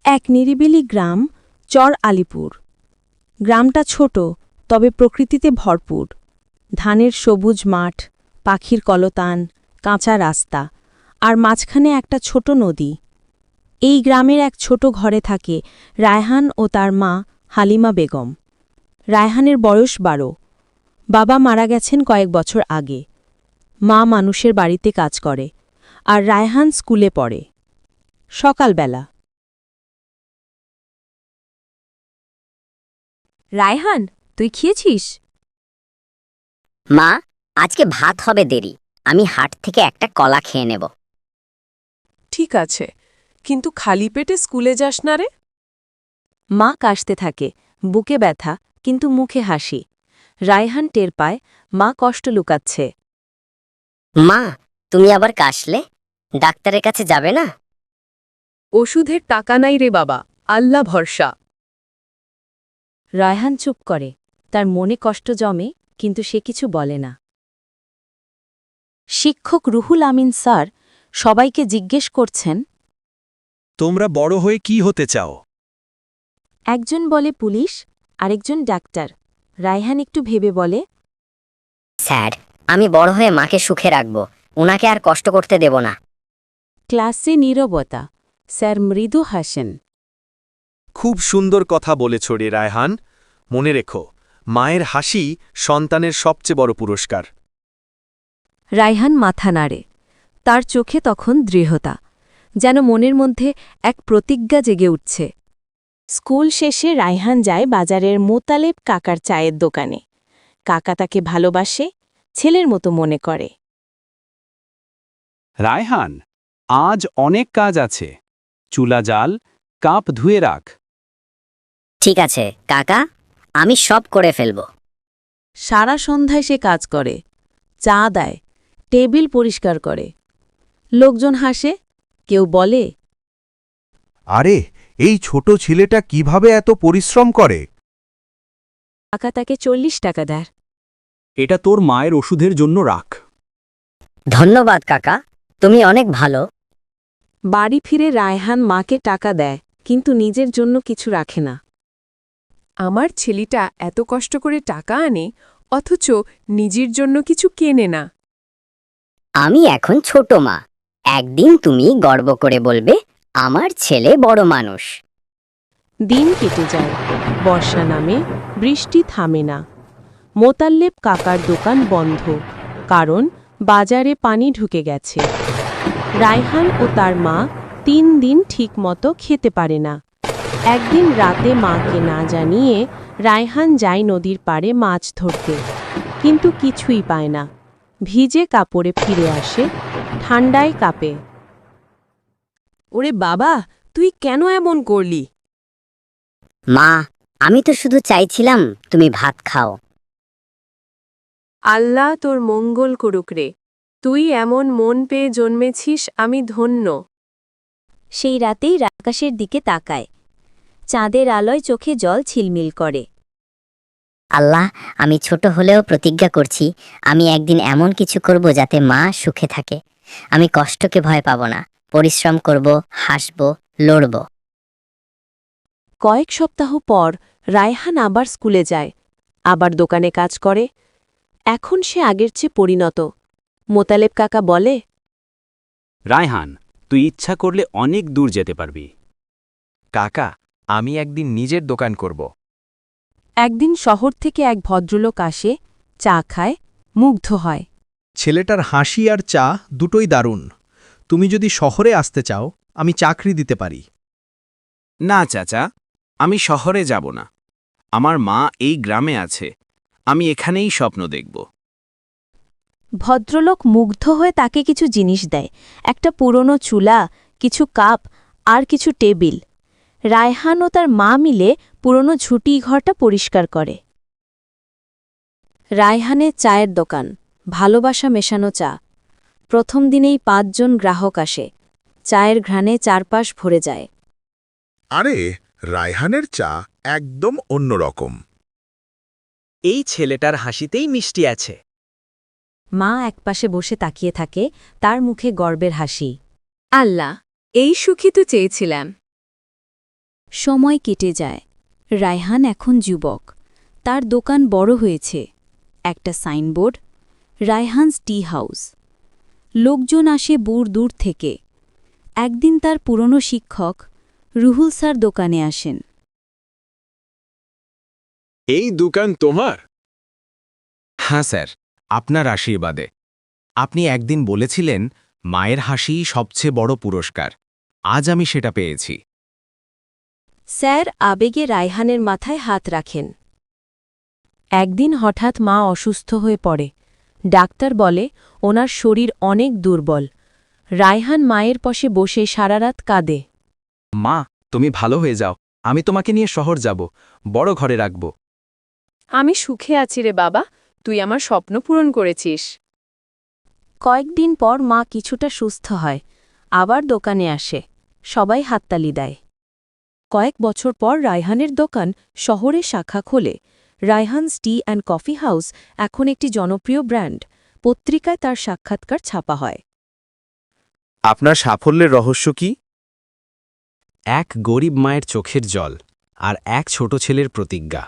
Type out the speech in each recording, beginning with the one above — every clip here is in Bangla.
এক নিরিবিলি গ্রাম চর আলিপুর। গ্রামটা ছোট, তবে প্রকৃতিতে ভরপুর। ধানের সবুজ মাঠ, পাখির কলতান, কাঁচা রাস্তা, আর মাঝখানে একটা ছোট নদী। এই গ্রামের এক ছোট ঘরে থাকে রায়হান ও তার মা হালিমা বেগম। রায়হানের বয়স 12। বাবা মারা গেছেন কয়েক বছর আগে। মা মানুষের বাড়িতে কাজ করে, আর রায়হান স্কুলে পড়ে। সকালবেলা। রায়হান, তুই খেয়েছিস? মা, আজকে ভাত হবে দেরি। আমি হাট থেকে একটা কলা খেয়ে নেব। ঠিক আছে, কিন্তু খালি পেটে স্কুলে যাস না রে। মা কাশতে থাকে, বুকে ব্যথা, কিন্তু মুখে হাসি। রায়হান টের পায় মা কষ্ট লুকাচ্ছে। মা, তুমি আবার কাশলে? ডাক্তারের কাছে যাবে না? ওষুধের টাকা নাই রে বাবা, আল্লাহ ভরসা। রায়হান চুপ করে, তার মনে কষ্ট জমে, কিন্তু সে কিছু বলে না। শিক্ষক রুহুল আমিন স্যার সবাইকে জিজ্ঞেস করছেন, তোমরা বড় হয়ে কি হতে চাও? একজন বলে পুলিশ, আরেকজন ডাক্তার। রায়হান একটু ভেবে বলে, স্যার, আমি বড় হয়ে মাকে সুখে রাখব, ওনাকে আর কষ্ট করতে দেব না। ক্লাসে নীরবতা। স্যার মৃদু হাসেন। খুব সুন্দর কথা বলেছ রে রায়হান। মনে রেখো, মায়ের হাসি সন্তানের সবচেয়ে বড় পুরস্কার। রায়হান মাথা নাড়ে। তার চোখে তখন দৃঢ়তা, যেন মনের মধ্যে এক প্রতিজ্ঞা জেগে উঠছে। স্কুল শেষে রায়হান যায় বাজারের মোতালেব কাকার চায়ের দোকানে। কাকা তাকে ভালোবাসে, ছেলের মতো মনে করে। রায়হান, আজ অনেক কাজ আছে। চুলা জাল, কাপ ধুয়ে রাখ। ঠিক আছে কাকা, আমি সব করে ফেলব। সারা সন্ধ্যায় সে কাজ করে, চা দেয়, টেবিল পরিষ্কার করে। লোকজন হাসে, কেউ বলে, আরে, এই ছোট ছেলেটা কিভাবে এত পরিশ্রম করে? কাকা তাকে 40 টাকা দেয়। এটা তোর মায়ের ওষুধের জন্য রাখ। ধন্যবাদ কাকা, তুমি অনেক ভালো। বাড়ি ফিরে রায়হান মাকে টাকা দেয়, কিন্তু নিজের জন্য কিছু রাখে না। আমার ছেলেটা এত কষ্ট করে টাকা আনে, অথচ নিজের জন্য কিছু কেনে না। আমি এখন ছোট মা, একদিন তুমি গর্ব করে বলবে আমার ছেলে বড় মানুষ। দিন কেটে যায়, বর্ষা নামে, বৃষ্টি থামে না। মোতাল্লেব কাকার দোকান বন্ধ, কারণ বাজারে পানি ঢুকে গেছে। রায়হান ও তার মা 3 দিন ঠিকমতো খেতে পারে না। একদিন রাতে মাকে না জানিয়ে রায়হান যায় নদীর পাড়ে মাছ ধরতে, কিন্তু কিছুই পায় না। ভিজে কাপড়ে ফিরে আসে, ঠান্ডায় কাঁপে। ওরে বাবা, তুই কেন এমন করলি? মা, আমি তো শুধু চাইছিলাম তুমি ভাত খাও। আল্লাহ তোর মঙ্গল করুক রে, তুই এমন মন পেয়ে জন্মেছিস, আমি ধন্য। সেই রাতেই আকাশের দিকে তাকায়, চাঁদের আলোয় চোখে জল ঝিলমিল করে। আল্লাহ, আমি ছোট হলেও প্রতিজ্ঞা করছি, আমি একদিন এমন কিছু করব যাতে মা সুখে থাকে। আমি কষ্টকে ভয় পাব না, পরিশ্রম করব, হাসব, লড়ব। কয়েক সপ্তাহ পর রায়হান আবার স্কুলে যায়, আবার দোকানে কাজ করে। এখন সে আগের চেয়ে পরিণত। মোতালেব কাকা বলে, রায়হান, তুই ইচ্ছা করলে অনেক দূর যেতে পারবি। কাকা, আমি একদিন নিজের দোকান করব। একদিন শহর থেকে এক ভদ্রলোক আসে, চা খায়, মুগ্ধ হয়। ছেলেটার হাসি আর চা দুটোই দারুণ। তুমি যদি শহরে আসতে চাও, আমি চাকরি দিতে পারি। না চাচা, আমি শহরে যাব না। আমার মা এই গ্রামে আছে, আমি এখানেই স্বপ্ন দেখব। ভদ্রলোক মুগ্ধ হয়ে তাকে কিছু জিনিস দেয়, একটা পুরনো চুলা, কিছু কাপ আর কিছু টেবিল। রায়হান ও তার মা মিলে পুরনো ঝুঁটি ঘরটা পরিষ্কার করে। রায়হানের চায়ের দোকান, ভালোবাসা মেশানো চা। প্রথম দিনেই 5 জন গ্রাহক আসে, চায়ের ঘ্রাণে চারপাশ ভরে যায়। আরে, রায়হানের চা একদম অন্যরকম। এই ছেলেটার হাসিতেই মিষ্টি আছে। মা একপাশে বসে তাকিয়ে থাকে, তার মুখে গর্বের হাসি। আল্লাহ, এই সুখী তো চেয়েছিলাম। সময় কেটে যায়। রায়হান এখন যুবক। তার দোকান বড় হয়েছে। একটা সাইনবোর্ড, রায়হানস টি হাউস। লোকজন আসে দূর থেকে। একদিন তার পুরনো শিক্ষক রুহুল স্যার দোকানে আসেন। এই দোকান তোমার? হ্যাঁ স্যার, আপনার আশীর্বাদে। আপনি একদিন বলেছিলেন মায়ের হাসিই সবচেয়ে বড় পুরস্কার। আজ আমি সেটা পেয়েছি। স্যার আবেগে রায়হানের মাথায় হাত রাখেন। একদিন হঠাৎ মা অসুস্থ হয়ে পড়ে। ডাক্তার বলে ওনার শরীর অনেক দুর্বল। রায়হান মায়ের পাশে বসে সারারাত কাঁদে। মা, তুমি ভালো হয়ে যাও। আমি তোমাকে নিয়ে শহর যাব, বড় ঘরে রাখব। আমি সুখে আছি রে বাবা, তুই আমার স্বপ্ন পূরণ করেছিস। কয়েকদিন পর মা কিছুটা সুস্থ হয়, আবার দোকানে আসে। সবাই হাততালি দেয়। কয়েক বছর পর রায়হানের দোকান শহরে শাখা খোলে। রায়হানস টি অ্যান্ড কফি হাউস এখন একটি জনপ্রিয় ব্র্যান্ড। পত্রিকায় তার সাক্ষাৎকার ছাপা হয়। আপনার সাফল্যের রহস্য কি? এক গরিব মায়ের চোখের জল আর এক ছোট ছেলের প্রতিজ্ঞা।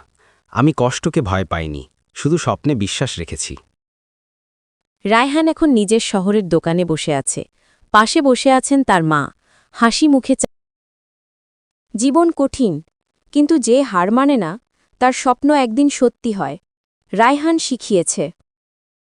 আমি কষ্টকে ভয় পাইনি, শুধু স্বপ্নে বিশ্বাস রেখেছি। রায়হান এখন নিজের শহরের দোকানে বসে আছে। পাশে বসে আছেন তার মা, হাসি মুখে। জীবন কঠিন, কিন্তু যে হার মানে না, তার স্বপ্ন একদিন সত্যি হয়। রায়হান শিখিয়েছে